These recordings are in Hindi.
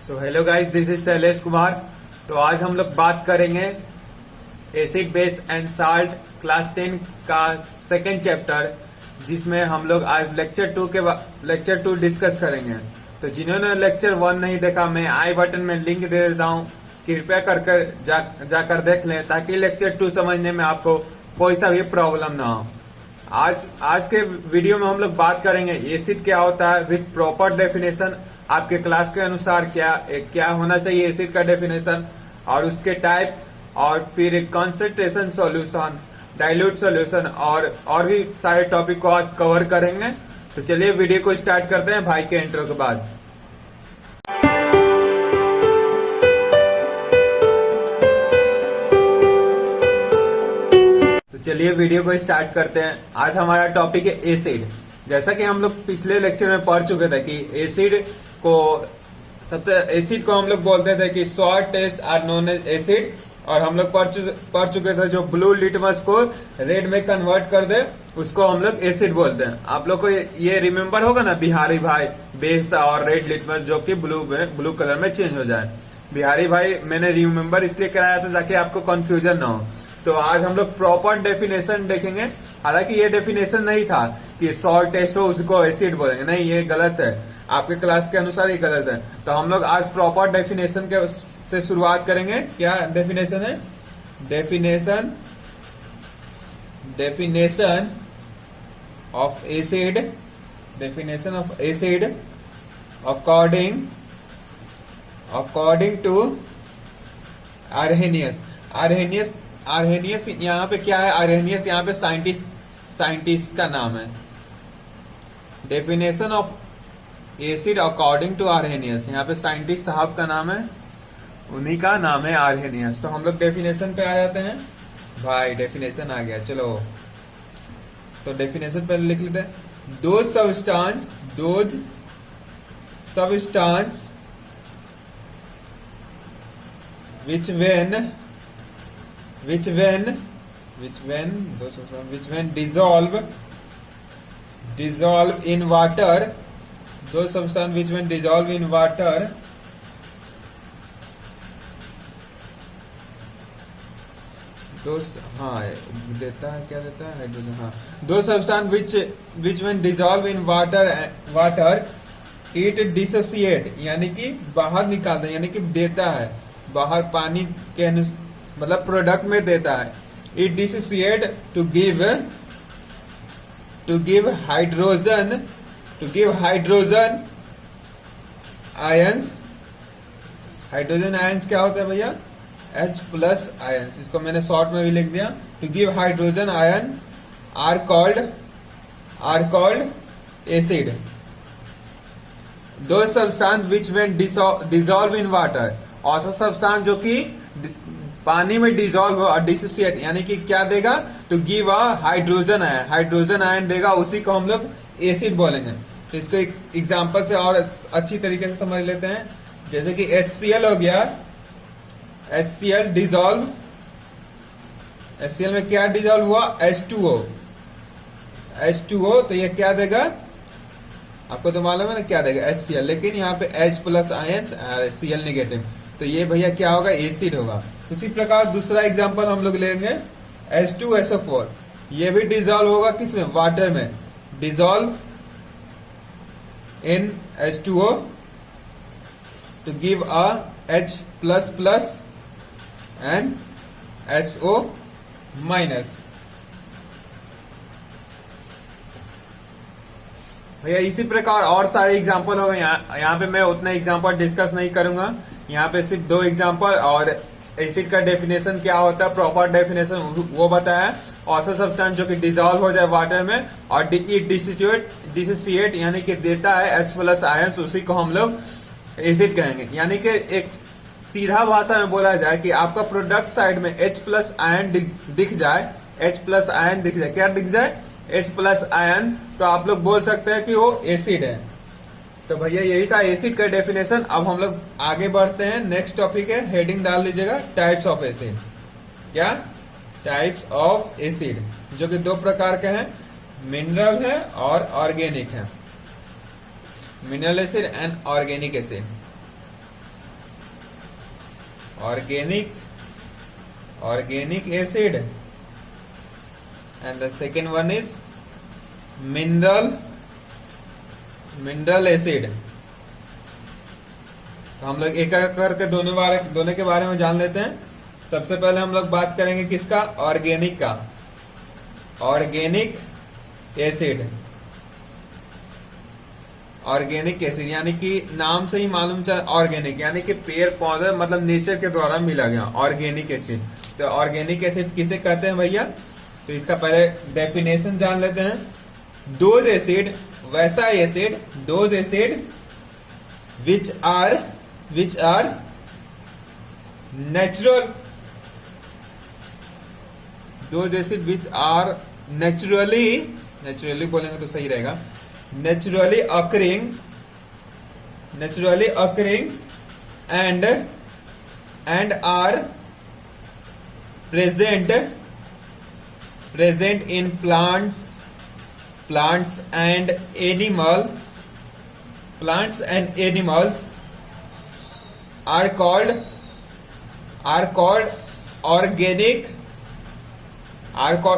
So hello guys, this is Shailesh Kumar. तो आज हम लोग बात करेंगे acid base and salt class 10 का सेकेंड चैप्टर, जिसमें हम लोग आज लेक्चर 2 डिस्कस करेंगे। तो जिन्होंने लेक्चर 1 नहीं देखा, मैं आई बटन में लिंक दे देता हूँ, कृपया कर जाकर देख लें ताकि लेक्चर 2 समझने में आपको कोई सा भी प्रॉब्लम ना हो। आज के वीडियो में हम लोग बात करेंगे एसिड क्या होता है विथ प्रॉपर डेफिनेशन। आपके क्लास के अनुसार क्या होना चाहिए एसिड का डेफिनेशन, और उसके टाइप, और फिर कंसंट्रेशन सॉल्यूशन, डाइल्यूट सॉल्यूशन, और भी सारे टॉपिक को आज कवर करेंगे। तो चलिए वीडियो को स्टार्ट करते हैं भाई के इंट्रो के बाद। तो चलिए वीडियो को स्टार्ट करते हैं। आज हमारा टॉपिक है एसिड। जैसा कि हम लोग पिछले लेक्चर में पढ़ चुके थे कि एसिड को हम लोग बोलते थे कि salt taste are known as acid, और हम लोग पढ़ चुके थे जो ब्लू लिटमस को रेड में कन्वर्ट कर दे उसको हम लोग एसिड बोलते हैं। आप लोग को ये रिमेम्बर होगा ना, बिहारी भाई बेस और रेड लिटमस जो कि ब्लू कलर में चेंज हो जाए। बिहारी भाई मैंने रिमेम्बर इसलिए कराया था ताकि आपको कंफ्यूजन ना हो। तो आज हम लोग प्रॉपर डेफिनेशन देखेंगे। हालांकि ये डेफिनेशन नहीं था कि सॉल्ट टेस्ट हो उसको एसिड बोलेंगे, नहीं, ये गलत है। आपके क्लास के अनुसार ये गलत है। तो हम लोग आज प्रॉपर डेफिनेशन से शुरुआत करेंगे। क्या डेफिनेशन है? Definition of acid according to Arrhenius यहाँ पे क्या है? आर्हेनियस यहाँ पे साइंटिस्ट का नाम है। Definition of acid according to Arrhenius, यहाँ पे साइंटिस्ट साहब का नाम है, उन्हीं का नाम है आर्हेनियस। तो हम लोग डेफिनेशन पे आ जाते हैं भाई। डेफिनेशन आ गया, चलो। तो डेफिनेशन पहले लिख लेते हैं। Those substance which when dissolve in water, those substance which when dissolve in water देता है हाइड्रोजन। दो substance which when dissolve in water it dissociate, यानी कि बाहर निकालता है, यानी कि देता है बाहर पानी के मतलब प्रोडक्ट में देता है। It dissociate to give hydrogen ions. Hydrogen ions क्या होता है भैया? H plus ions. इसको मैंने शॉर्ट में भी लिख दिया। To give hydrogen ion are called acid. दो substance which when dissolve in water, ऐसा सब्सटेंस जो कि पानी में डिसॉल्व हो और डिसोसिएट, यानी कि क्या देगा? To give a hydrogen ion देगा, उसी को हम लोग एसिड बोलेंगे। तो इसको एक एग्जांपल से और अच्छी तरीके से समझ लेते हैं। जैसे कि HCl हो गया, HCl डिसॉल्व, HCl में क्या डिसॉल्व हुआ? H2O। तो ये क्या देगा? आपको तो मालूम है ना क्या देगा? HCl। लेकिन यहाँ पे H प्लस आयंस और Cl नेगेटिव, तो ये भैया क्या होगा? एसिड होगा। उसी प्रकार दूसरा एग्जांपल हम लोग लेंगे, H2SO4। ये भी डिसॉल्व होगा किसमें? वाटर में। Dissolve in H2O to give a H plus plus and SO minus। भैया इसी प्रकार और सारे एग्जांपल हो गए। यहाँ पे मैं उतना एग्जांपल डिस्कस नहीं करूंगा। यहाँ पे सिर्फ 2 एग्जांपल और एसिड का डेफिनेशन क्या होता है, प्रॉपर डेफिनेशन वो बताया। ऐसा सब्सटेंस जो कि डिसॉल्व हो जाए वाटर में और डिसोसिएट यानी कि देता है H प्लस आयंस, उसी को हम लोग एसिड कहेंगे। यानी कि एक सीधा भाषा में बोला जाए कि आपका प्रोडक्ट साइड में H प्लस आयन दिख जाए, क्या दिख जाए? H प्लस आयन, तो आप लोग बोल सकते हैं कि वो एसिड है। तो भैया यही था एसिड का डेफिनेशन। अब हम लोग आगे बढ़ते हैं। नेक्स्ट टॉपिक है, हेडिंग डाल लीजिएगा, टाइप्स ऑफ एसिड। क्या? टाइप्स ऑफ एसिड, जो कि 2 प्रकार के हैं, मिनरल है और ऑर्गेनिक है। Mineral acid and organic acid. organic acid, and the second one is mineral acid. तो हम लोग एक एक करके दोनों के बारे में जान लेते हैं। सबसे पहले हम लोग बात करेंगे किसका, ऑर्गेनिक का। ऑर्गेनिक एसिड यानी कि नाम से ही मालूम चला, ऑर्गेनिक यानी कि पेड़ पौधे मतलब नेचर के द्वारा मिला गया ऑर्गेनिक एसिड। तो ऑर्गेनिक एसिड किसे कहते हैं भैया, तो इसका पहले डेफिनेशन जान लेते हैं। दोज एसिड, वैसा acid, those acid which are natural, those acid which are naturally बोलेंगे तो सही रहेगा, naturally occurring and are present in plants and animals are called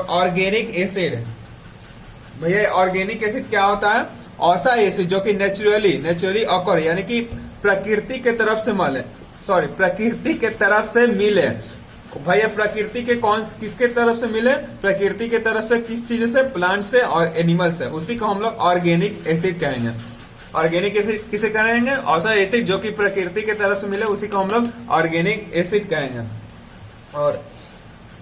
organic acid। भैया ऑर्गेनिक एसिड क्या होता है, ऐसा एसिड जो कि नेचुरली ऑकर यानी कि प्रकृति के तरफ से मिले। भैया प्रकृति के किसके तरफ से मिले, प्रकृति के तरफ से किस चीज से, प्लांट से और एनिमल से, उसी को हम लोग ऑर्गेनिक एसिड कहेंगे। ऑर्गेनिक एसिड किसे कहेंगे, ऐसा एसिड जो कि प्रकृति के तरफ से मिले उसी को हम लोग ऑर्गेनिक एसिड कहेंगे।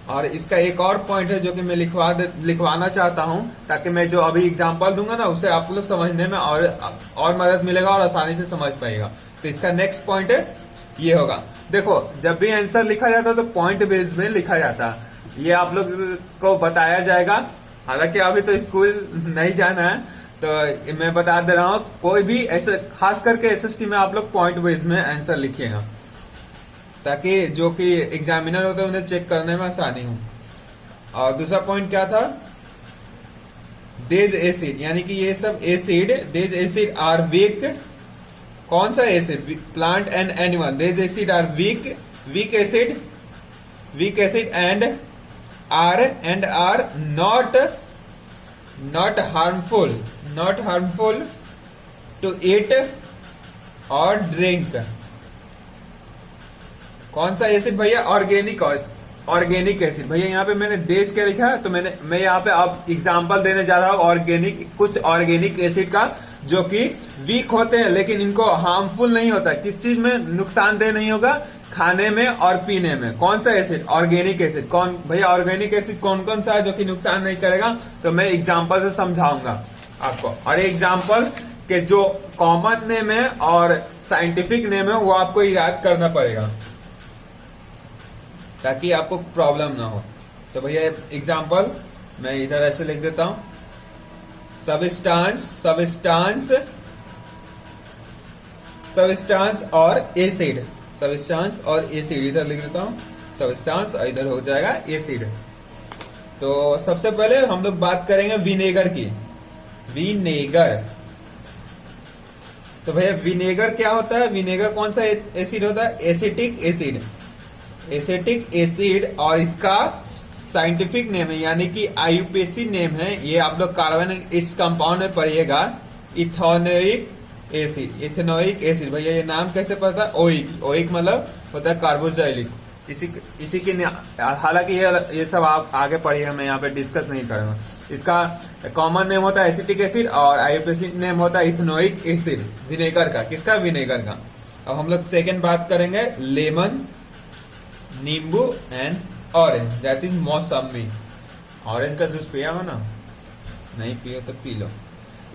और इसका एक और पॉइंट है जो कि मैं लिखवाना चाहता हूं, ताकि मैं जो अभी एग्जांपल दूंगा ना उसे आप लोग समझने में और मदद मिलेगा और आसानी से समझ पाएगा। तो इसका नेक्स्ट पॉइंट है ये होगा। देखो जब भी आंसर लिखा जाता है तो पॉइंट बेस में लिखा जाता है, ये आप लोग को बताया जाएगा। हालांकि अभी तो स्कूल नहीं जाना है तो मैं बता दे रहा हूं, कोई भी ऐसे खास करके एसएसटी में आप लोग पॉइंट बेस में आंसर लिखिएगा, ताकि जो कि एग्जामिनर होते हैं उन्हें चेक करने में आसानी हो। और दूसरा पॉइंट क्या था, देज एसिड यानी कि ये सब एसिड, देज एसिड आर वीक। कौन सा acid, plant and animal, these acid are weak acid and are not harmful to eat or drink। कौन सा एसिड भैया, ऑर्गेनिक एसिड। भैया यहाँ पे मैंने देश क्या लिखा है, तो मैं यहाँ पे अब एग्जांपल देने जा रहा हूँ कुछ ऑर्गेनिक एसिड का जो कि वीक होते हैं लेकिन इनको हार्मफुल नहीं होता, किस चीज में नुकसानदेह नहीं होगा, खाने में और पीने में। कौन सा एसिड, ऑर्गेनिक एसिड। कौन भैया ऑर्गेनिक एसिड कौन कौन सा है जो कि नुकसान नहीं करेगा, तो मैं एग्जांपल से समझाऊंगा आपको। और एग्जांपल के जो कॉमन नेम है और साइंटिफिक नेम है वो आपको याद करना पड़ेगा ताकि आपको प्रॉब्लम ना हो। तो भैया एग्जांपल मैं इधर ऐसे लिख देता हूं, सबस्टांस और एसिड, इधर लिख देता हूं सबस्टांस और इधर हो जाएगा एसिड। तो सबसे पहले हम लोग बात करेंगे विनेगर की। तो भैया विनेगर क्या होता है, विनेगर कौन सा एसिड होता है, एसिटिक एसिड और इसका साइंटिफिक नेम है यानी कि आईयूपीएसी नेम है, ये आप लोग कार्बन इस कंपाउंड में पढ़िएगा, इथेनोइक एसिड। भैया ये नाम कैसे पता, ओइक मतलब होता है कार्बोक्सिलिक। इसी की हालांकि ये सब आप आगे पढ़िएगा, मैं यहाँ पे डिस्कस नहीं करूंगा। इसका कॉमन नेम होता है एसिटिक एसिड और आईयूपीएसी नेम होता है इथेनोइक एसिड, विनेगर का। किसका, विनेगर का। अब हम लोग सेकेंड बात करेंगे लेमन, नींबू एंड ऑरेंज, दैट इज मौसमी। ऑरेंज का जूस पिया हो ना, नहीं पियो तो P low.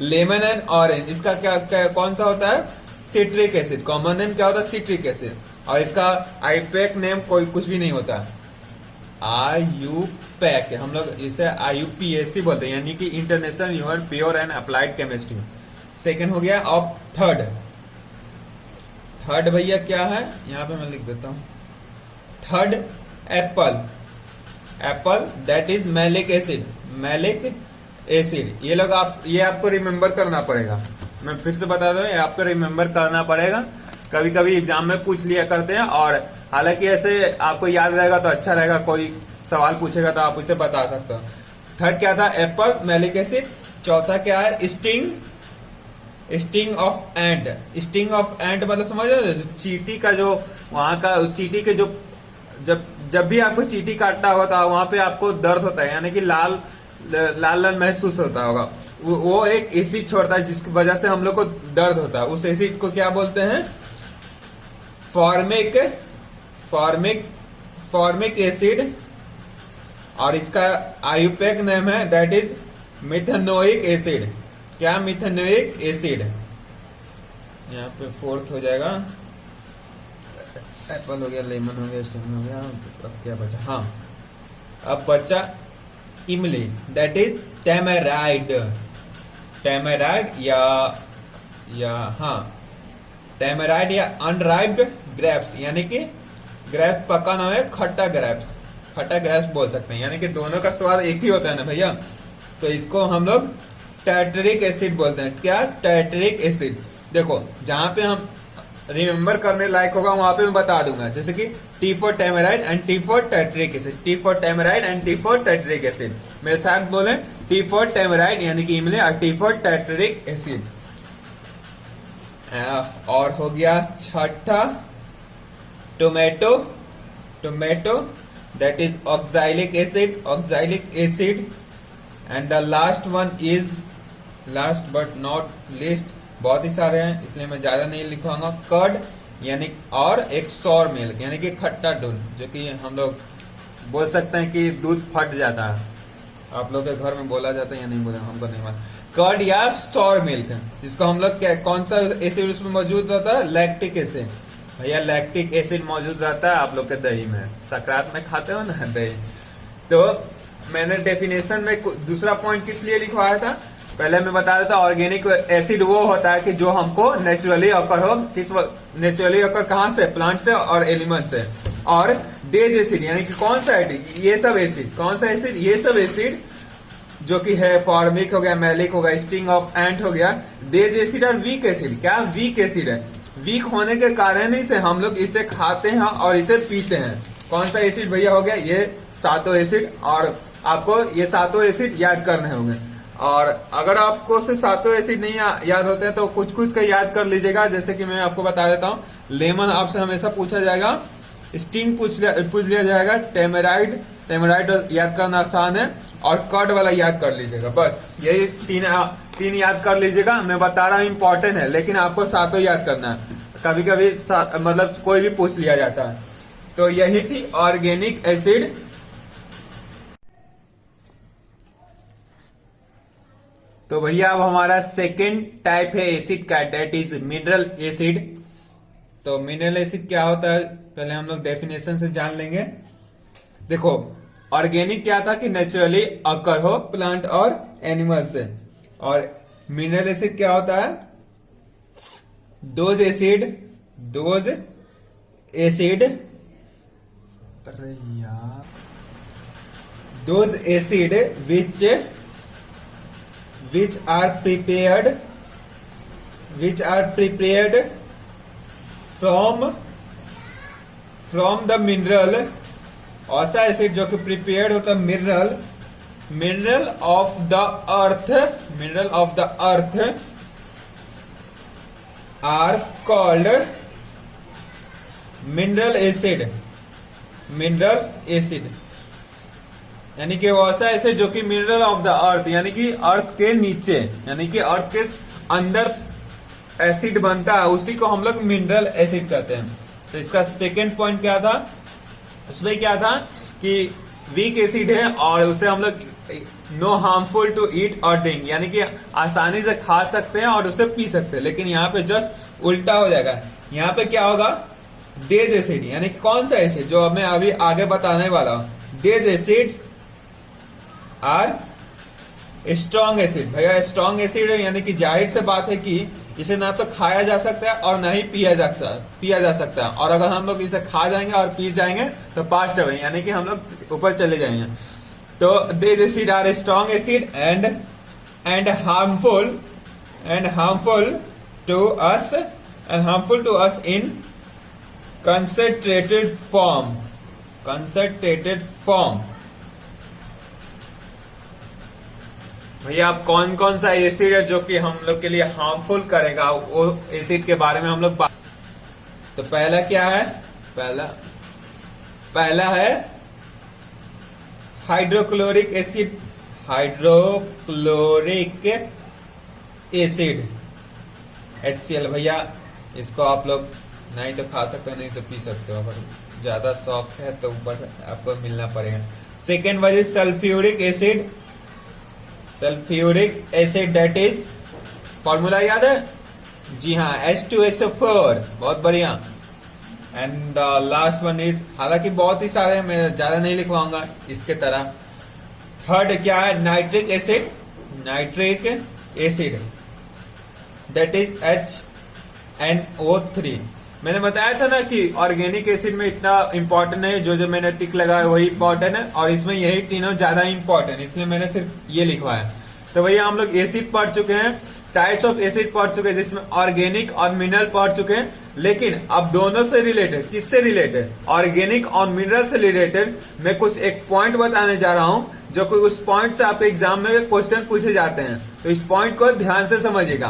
Lemon and orange, इसका क्या कौन सा होता है, सिट्रिक एसिड। कॉमन नेम क्या होता है, सिट्रिक एसिड। और इसका आईपैक नेम कोई कुछ भी नहीं होता, आईयूपैक, हम लोग इसे आईयूपीएसी बोलते हैं यानी कि international union pure and applied chemistry. Second हो गया। अब थर्ड भैया क्या है, यहाँ पे मैं लिख देता हूं, third Apple that is malic acid. ये आपको रिमेम्बर करना पड़ेगा, मैं फिर से बता दूं, ये आपको रिमेम्बर करना पड़ेगा। कभी कभी एग्जाम में पूछ लिया करते हैं। और हालांकि ऐसे आपको याद रहेगा तो अच्छा रहेगा, कोई सवाल पूछेगा तो आप उसे बता सकते हो। थर्ड क्या था? Apple, malic acid. चौथा क्या है? Sting of ant. Sting of ant मतलब समझ रहे हो? चींटी का जो वहां का चींटी के जो जब भी आपको चींटी काटता होगा तो वहां पे आपको दर्द होता है, यानी कि लाल लाल लाल महसूस होता होगा। वो एक एसिड छोड़ता है जिसकी वजह से हम लोग को दर्द होता है। उस एसिड को क्या बोलते हैं? Formic acid. और इसका आयुर्वेदिक नाम है दैट इज मिथेनोइक एसिड। क्या? Methanoic acid. यहाँ पे फोर्थ हो जाएगा। एप्पल हो गया, लेमन हो गया, स्टिंग हो गया, अब क्या बचा? हाँ, अब बचा इमली, दैट इज टेमेराइड। टेमेराइड या हाँ, टेमेराइड या अनराइप्ड ग्रेप्स, यानी कि ग्रेप्स पका ना है, खट्टा ग्रेप्स बोल सकते हैं, यानी कि दोनों का स्वाद एक ही होता है ना भैया। तो इसको हम लोग टार्टरिक एसिड बोलते हैं। क्या? Tartaric acid. देखो, जहां पे हम रिमेम्बर करने लायक होगा वहां पे मैं बता दूंगा, जैसे कि T for tamarind and T for tartaric acid. T for tamarind and T for tartaric acid. मेरे साथ बोले, टी फॉर टेमेराइड यानी कि इमली, और टी फॉर टार्टरिक एसिड। और हो गया छठा tomato, that is oxalic acid. And the last one is, last but not least, बहुत ही सारे हैं इसलिए मैं ज्यादा नहीं लिखवाऊंगा, कर्ड, यानी और एक सॉर मिल्क, यानी कि खट्टा दूध, जो कि हम लोग बोल सकते हैं कि दूध फट जाता है। आप लोग के घर में बोला जाता है या नहीं बोला, हमको नहीं मालूम। कर्ड या सॉर मिल्क, जिसको हम लोग कौन सा एसिड उसमें मौजूद रहता है? Lactic acid. भैया लैक्टिक एसिड मौजूद रहता है आप लोग के दही में, सकरात में खाते हो ना दही। तो मैंने डेफिनेशन में दूसरा पॉइंट किस लिए लिखवाया था, पहले मैं बता देता। ऑर्गेनिक एसिड वो होता है कि जो हमको नेचुरली अकर हो। किस नेचुरली अकर कहाँ से? प्लांट से और एलिमेंट से। और डेज एसिड, यानी कि कौन सा एसिड? ये सब एसिड। कौन सा एसिड? ये सब एसिड जो कि है फॉर्मिक हो गया, मैलिक हो गया, स्टिंग ऑफ एंट हो गया, डेज एसिड और वीक एसिड। क्या? वीक एसिड है। वीक होने के कारण ही से हम लोग इसे खाते हैं और इसे पीते हैं। कौन सा एसिड भैया हो गया? ये सातों एसिड। और आपको ये सातों एसिड याद करने होंगे। और अगर आपको से सातों एसिड नहीं याद होते हैं तो कुछ कुछ का याद कर लीजिएगा। जैसे कि मैं आपको बता देता हूँ, लेमन आपसे हमेशा पूछा जाएगा, स्टिंग पूछ लिया जाएगा, टेमेराइड याद करना आसान है, और कर्ड वाला याद कर लीजिएगा। बस यही तीन याद कर लीजिएगा। मैं बता रहा हूँ इंपॉर्टेंट है, लेकिन आपको सातों याद करना है। कभी कभी मतलब कोई भी पूछ लिया जाता है। तो यही थी ऑर्गेनिक एसिड। तो भैया अब हमारा सेकेंड टाइप है एसिड का, डेट इज मिनरल एसिड। तो मिनरल एसिड क्या होता है पहले हम लोग डेफिनेशन से जान लेंगे। देखो, ऑर्गेनिक क्या था कि नेचुरली अकर हो प्लांट और एनिमल से। और मिनरल एसिड क्या होता है? Those acid which are prepared from the mineral, ऐसा एसिड जो कि प्रिपेयर्ड होता है mineral of the earth are called mineral acid. यानी कि वो ऐसा एसिड जो कि मिनरल ऑफ द अर्थ, यानी कि अर्थ के नीचे, यानी कि अर्थ के अंदर एसिड बनता है, उसी को हम लोग मिनरल एसिड कहते हैं। तो इसका सेकेंड पॉइंट क्या था? उसमें क्या था कि वीक एसिड है और उसे हम लोग नो हार्मफुल टू ईट और ड्रिंक, यानी कि आसानी से खा सकते हैं और उसे पी सकते हैं। लेकिन यहाँ पे जस्ट उल्टा हो जाएगा। यहाँ पे क्या होगा? डेज एसिड, यानी कि कौन सा एसिड जो मैं अभी आगे बताने वाला हूँ। These acid are strong acid. भैया स्ट्रॉन्ग एसिड है, यानी कि जाहिर से बात है कि इसे ना तो खाया जा सकता है और ना ही पिया जा सकता है। और अगर हम लोग इसे खा जाएंगे और पी जाएंगे तो पास्ट है, यानी कि हम लोग ऊपर चले जाएंगे। तो this acid are strong acid and harmful to us and harmful to us in concentrated form. Concentrated form. भैया आप कौन कौन सा एसिड है जो कि हम लोग के लिए हार्मफुल करेगा, वो एसिड के बारे में हम लोग बात। तो पहला क्या है? पहला है hydrochloric acid. Hydrochloric acid HCl। भैया इसको आप लोग नहीं तो खा सकते हो, नहीं तो पी सकते हो, अगर ज्यादा शौक है तो ऊपर आपको मिलना पड़ेगा। Second one is sulphuric acid. Sulphuric acid that is, formula याद है? जी हाँ, H2SO4। बहुत बढ़िया। And the last one is, हालांकि बहुत ही सारे, मैं ज्यादा नहीं लिखवाऊंगा इसके तरह। थर्ड क्या है? Nitric acid. Nitric acid that is HNO3। मैंने बताया था ना कि ऑर्गेनिक एसिड में इतना इंपॉर्टेंट है, जो मैंने टिक लगाया वही इंपॉर्टेंट है, और इसमें यही तीनों ज्यादा इंपॉर्टेंट, इसलिए मैंने सिर्फ ये लिखवाया। तो भैया हम लोग एसिड पढ़ चुके हैं, टाइप्स ऑफ एसिड पढ़ चुके हैं, जिसमें ऑर्गेनिक और मिनरल पढ़ चुके हैं। लेकिन अब दोनों से रिलेटेड, किससे रिलेटेड? ऑर्गेनिक और मिनरल से रिलेटेड मैं कुछ एक पॉइंट बताने जा रहा हूं, जो कि उस पॉइंट से आपके एग्जाम में क्वेश्चन पूछे जाते हैं। तो इस पॉइंट को ध्यान से समझिएगा।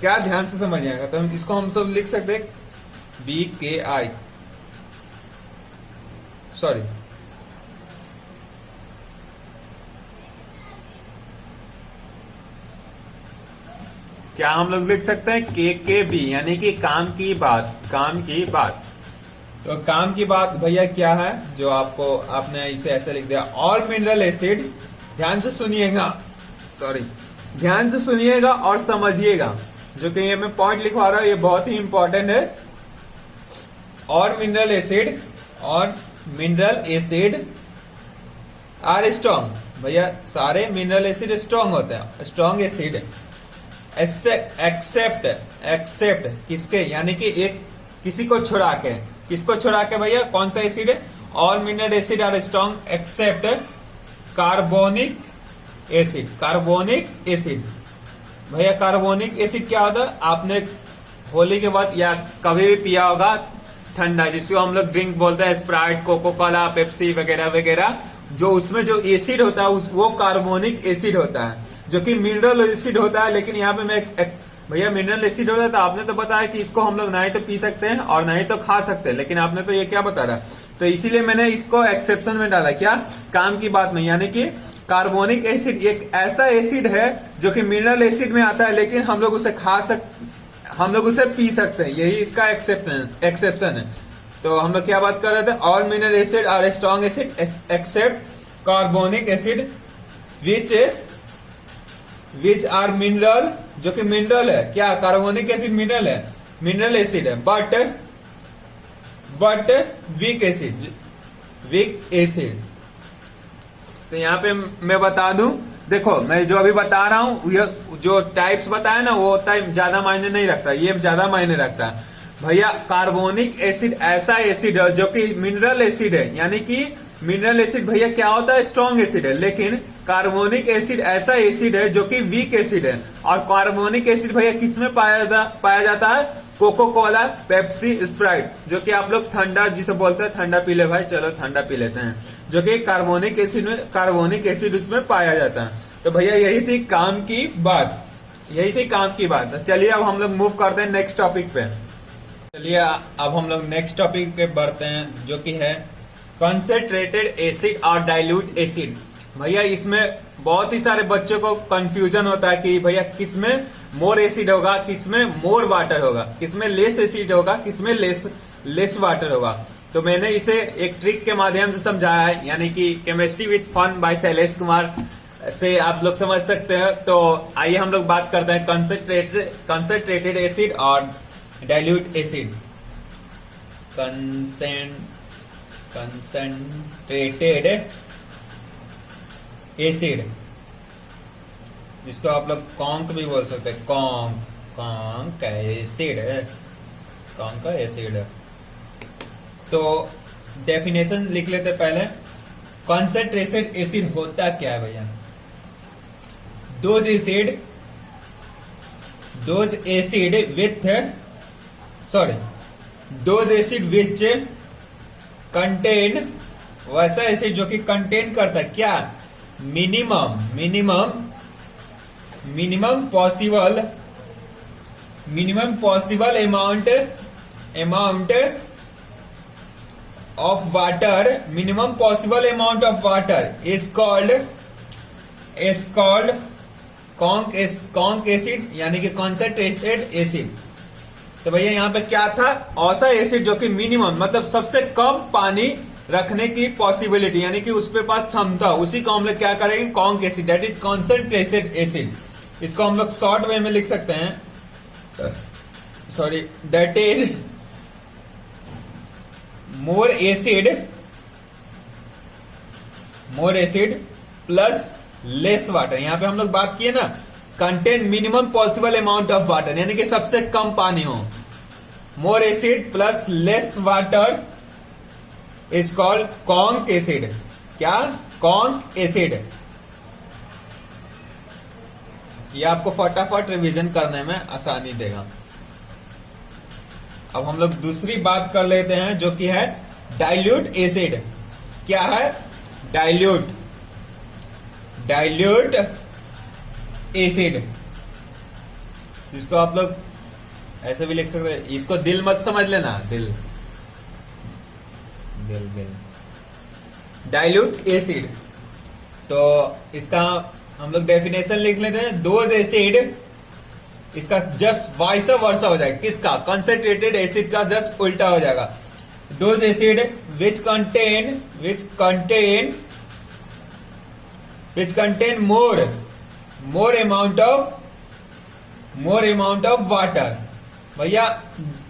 क्या ध्यान से समझिएगा? तो इसको हम सब लिख सकते हैं BKI, सॉरी, क्या हम लोग लिख सकते हैं KKB, यानी कि काम की बात। काम की बात। तो काम की बात भैया क्या है, जो आपने इसे ऐसे लिख दिया। ऑल मिनरल एसिड, ध्यान से सुनिएगा, सॉरी, ध्यान से सुनिएगा और समझिएगा, जो कि ये मैं पॉइंट लिखवा रहा हूं, ये बहुत ही इंपॉर्टेंट है। और मिनरल एसिड आर स्ट्रॉन्ग। भैया सारे मिनरल एसिड स्ट्रॉन्ग होते हैं, स्ट्रॉन्ग एसिड। एक्सेप्ट किसके, यानी कि एक किसी को छुड़ा के। किसको छुड़ा के भैया? कौन सा एसिड है? All mineral acid are strong except carbonic acid. Carbonic acid. भैया कार्बोनिक एसिड क्या होता है? आपने होली के बाद या कभी भी पिया होगा ठंडा, जिसको हम लोग ड्रिंक बोलते हैं, स्प्राइट, कोको कोला, पेप्सी वगैरह वगैरह, जो उसमें जो एसिड होता है वो कार्बोनिक एसिड होता है, जो कि मिनरल एसिड होता है। लेकिन यहाँ पे मैं भैया मिनरल एसिड होता है, तो आपने तो बताया कि इसको हम लोग ना ही तो पी सकते हैं और ना ही तो खा सकते हैं, लेकिन आपने तो ये क्या बता रहा, तो इसीलिए मैंने इसको एक्सेप्शन में डाला। क्या? काम की बात में, यानी कि कार्बोनिक एसिड एक ऐसा एसिड है जो कि मिनरल एसिड में आता है, लेकिन हम लोग उसे पी सकते हैं, यही इसका एक्सेप्शन है। तो हम लोग क्या बात कर रहे थे? All mineral acid are strong acid except carbonic acid which are mineral, जो कि मिनरल है। क्या? कार्बोनिक एसिड मिनरल है, मिनरल एसिड है, बट वीक एसिड। तो यहाँ पे मैं बता दूं, देखो मैं जो अभी बता रहा हूं, ये जो टाइप्स बताया ना, वो टाइप ज्यादा मायने नहीं रखता, ये ज्यादा मायने रखता है। भैया कार्बोनिक एसिड ऐसा एसिड है जो कि मिनरल एसिड है, यानी कि मिनरल एसिड भैया क्या होता है? स्ट्रॉन्ग एसिड है। लेकिन कार्बोनिक एसिड ऐसा एसिड है जो कि वीक एसिड है। और कार्बोनिक एसिड भैया किस में पाया जाता है? कोको कोला, पेप्सी, स्प्राइट, जो कि आप लोग ठंडा जिसे बोलते हैं, ठंडा पी ले भाई, चलो ठंडा पी लेते हैं, जो कि कार्बोनिक एसिड उसमें पाया जाता है। तो भैया यही थी काम की बात। चलिए अब हम लोग मूव करते हैं नेक्स्ट टॉपिक पे। चलिए अब हम लोग नेक्स्ट टॉपिक पे बढ़ते हैं, जो कि है कंसंट्रेटेड एसिड और डाइल्यूट एसिड। भैया इसमें बहुत ही सारे बच्चों को कंफ्यूजन होता है कि भैया किसमें मोर एसिड होगा, किसमें मोर वाटर होगा, किसमें लेस एसिड होगा, किसमें लेस वाटर होगा। तो मैंने इसे एक ट्रिक के माध्यम से समझाया है, यानी कि chemistry with fun by Shailesh Kumar से आप लोग समझ सकते हैं। तो आइए हम लोग बात करते हैं कंसंट्रेटेड एसिड और डाइल्यूट एसिड। कंसंट्रेटेड एसिड, जिसको आप लोग कॉन्क भी बोल सकते हैं, कॉन्क एसिड। तो डेफिनेशन लिख लेते पहले। कंसंट्रेटेड एसिड होता क्या है भैया? Those acid with sorry, those acid which contain, वैसा एसिड जो कि कंटेन करता है क्या, minimum possible amount of water, minimum possible amount of water is called conc acid, यानी कि कॉन्सेंट्रेटेड एसिड। तो भैया यहाँ पे क्या था, ऐसा एसिड जो कि मिनिमम मतलब सबसे कम पानी रखने की पॉसिबिलिटी, यानी कि उस पे पास क्षमता, उसी को हम लोग क्या करेंगे, conc acid, that is concentrated acid. इसको हम लोग शॉर्ट वे में लिख सकते हैं, sorry, that is more acid plus less water. यहां पे हम लोग बात किए ना, contain minimum possible amount of water, यानी कि सबसे कम पानी हो। मोर acid plus less water is called conc acid. क्या, कॉन्क एसिड। ये आपको फटाफट रिवीजन करने में आसानी देगा। अब हम लोग दूसरी बात कर लेते हैं जो कि है डाइल्यूट एसिड। क्या है, डाइल्यूट एसिड, जिसको आप लोग ऐसे भी लिख सकते हैं, इसको दिल मत समझ लेना, दिल डाइल्यूट एसिड। तो इसका हम लोग डेफिनेशन लिख लेते हैं, दोज एसिड, इसका जस्ट वाइस वर्सा हो जाएगा, किसका, कंसेंट्रेटेड एसिड का जस्ट उल्टा हो जाएगा। Those acid which contain more amount of water. भैया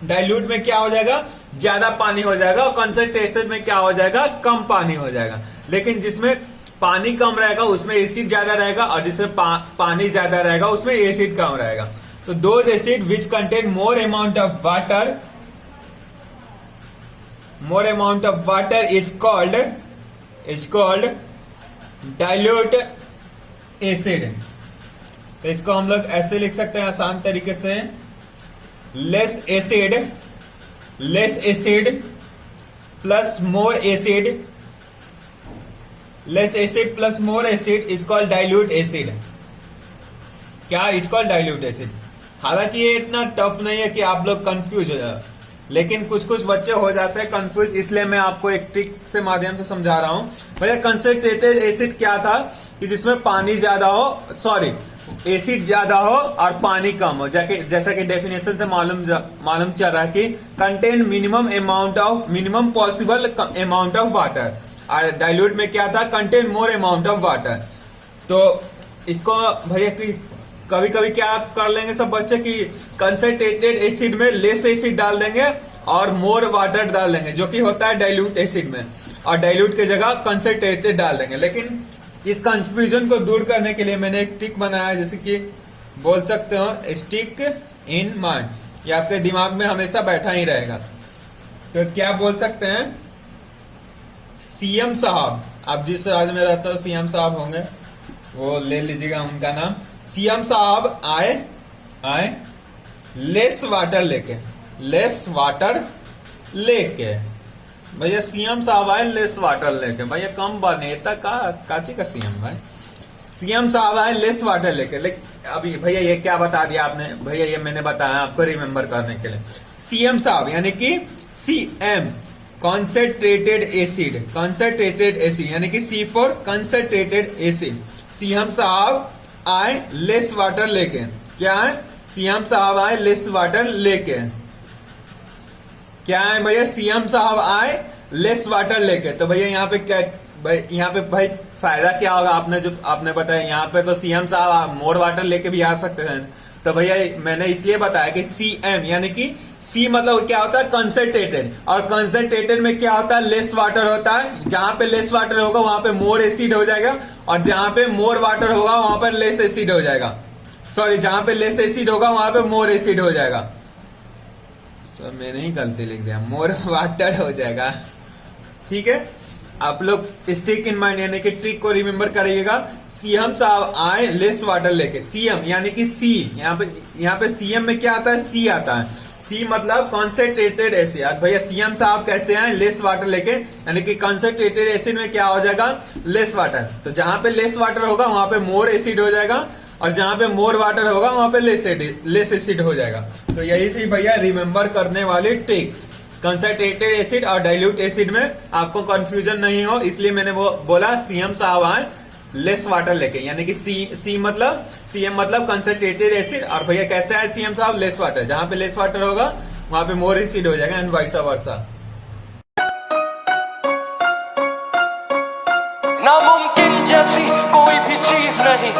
डाइल्यूट में क्या हो जाएगा, ज्यादा पानी हो जाएगा, और कंसेंट्रेशन में क्या हो जाएगा, कम पानी हो जाएगा। लेकिन जिसमें पानी कम रहेगा उसमें एसिड ज्यादा रहेगा, और जिसमें पानी ज्यादा रहेगा उसमें एसिड कम रहेगा। तो those acid which contain more amount of water is called dilute acid. तो इसको हम लोग ऐसे लिख सकते हैं आसान तरीके से, less acid plus more acid is called dilute acid. क्या, इज कॉल्ड डाइल्यूट एसिड। हालांकि ये इतना टफ नहीं है कि आप लोग कंफ्यूज हो जाए, लेकिन कुछ बच्चे हो जाते हैं कंफ्यूज, इसलिए मैं आपको एक ट्रिक से माध्यम से समझा रहा हूं। भैया कंसेंट्रेटेड एसिड क्या था कि जिसमें पानी ज्यादा हो, सॉरी, एसिड ज्यादा हो और पानी कम हो, जैसा कि डेफिनेशन से मालूम चल रहा है कि contain minimum possible amount of water. और डाइल्यूट में क्या था, contain more amount of water. तो इसको भैया कभी कभी क्या कर लेंगे सब बच्चे कि कंसेंट्रेटेड एसिड में लेस एसिड डाल देंगे और मोर वाटर डाल देंगे, जो कि होता है डाइल्यूट एसिड में, और डाइल्यूट की जगह कंसेंट्रेटेड डाल देंगे। लेकिन इस कंफ्यूजन को दूर करने के लिए मैंने एक ट्रिक बनाया है, जैसे कि बोल सकते हो स्टिक इन माइंड, ये आपके दिमाग में हमेशा बैठा ही रहेगा। तो क्या बोल सकते हैं, सीएम साहब, आप जिस राज्य में रहते हो सीएम साहब होंगे, वो ले लीजिएगा उनका नाम। सीएम साहब आए लेस वाटर लेके, भैया सीएम साहब आए लेस वाटर लेके, भैया कम बनेता काची का सीएम भाई, सीएम साहब आए लेस वाटर लेके। अभी भैया ये क्या बता दिया आपने, भैया ये मैंने बताया आपको रिमेम्बर करने के लिए। सीएम साहब यानी कि सीएम कंसेंट्रेटेड एसिड यानी कि सी फॉर कंसेंट्रेटेड एसिड। सीएम साहब आए लेस वाटर लेके, क्या है, सीएम साहब आए लेस वाटर लेके, क्या है भैया, सीएम साहब आए लेस वाटर लेके। तो भैया यहाँ पे क्या, यहाँ पे भाई फायदा क्या होगा, आपने बताया, यहाँ पे तो सीएम साहब मोर वाटर लेके भी आ सकते हैं। तो भैया मैंने इसलिए बताया कि सीएम यानी कि सी मतलब क्या होता है, कंसेंट्रेटेड, और कंसेंट्रेटेड में क्या होता है, लेस वाटर होता है। जहां पे लेस वाटर होगा वहां पे मोर एसिड हो जाएगा, और जहां पे मोर वाटर होगा वहां पर लेस एसिड हो जाएगा। सॉरी, जहां पे लेस एसिड होगा वहां पे मोर एसिड हो जाएगा। तो मैंने ही गलती लिख दिया, मोर वाटर हो जाएगा। ठीक है, आप लोग स्टिक इन माइंड यानी कि ट्रिक को रिमेम्बर करिएगा। सीएम साहब आए लेस वाटर लेके, सीएम यानी कि सी, यहाँ पे सीएम में क्या आता है, सी आता है। सी मतलब कॉन्सेंट्रेटेड एसिड। भैया सीएम साहब कैसे हैं, लेस वाटर लेके, यानी कि कॉन्सेंट्रेटेड एसिड में क्या हो जाएगा, लेस वाटर। तो जहां पे लेस वाटर होगा वहां पे मोर एसिड हो जाएगा, और जहां पे मोर वाटर होगा वहां पे लेस एसिड हो जाएगा। तो यही थी भैया रिमेम्बर करने वाली ट्रिक। कंसंट्रेटेड एसिड और डाइल्यूट एसिड में आपको कंफ्यूजन नहीं हो, इसलिए मैंने वो बोला सीएम साहब आए लेस वाटर लेके, यानी कि सीएम मतलब कंसंट्रेटेड एसिड, और भैया कैसे आए सीएम साहब, लेस वाटर। जहां पे लेस वाटर होगा वहां पे मोर एसिड हो जाएगा, एंड वाइस वर्सा। नामुमकिन जैसी कोई भी चीज नहीं,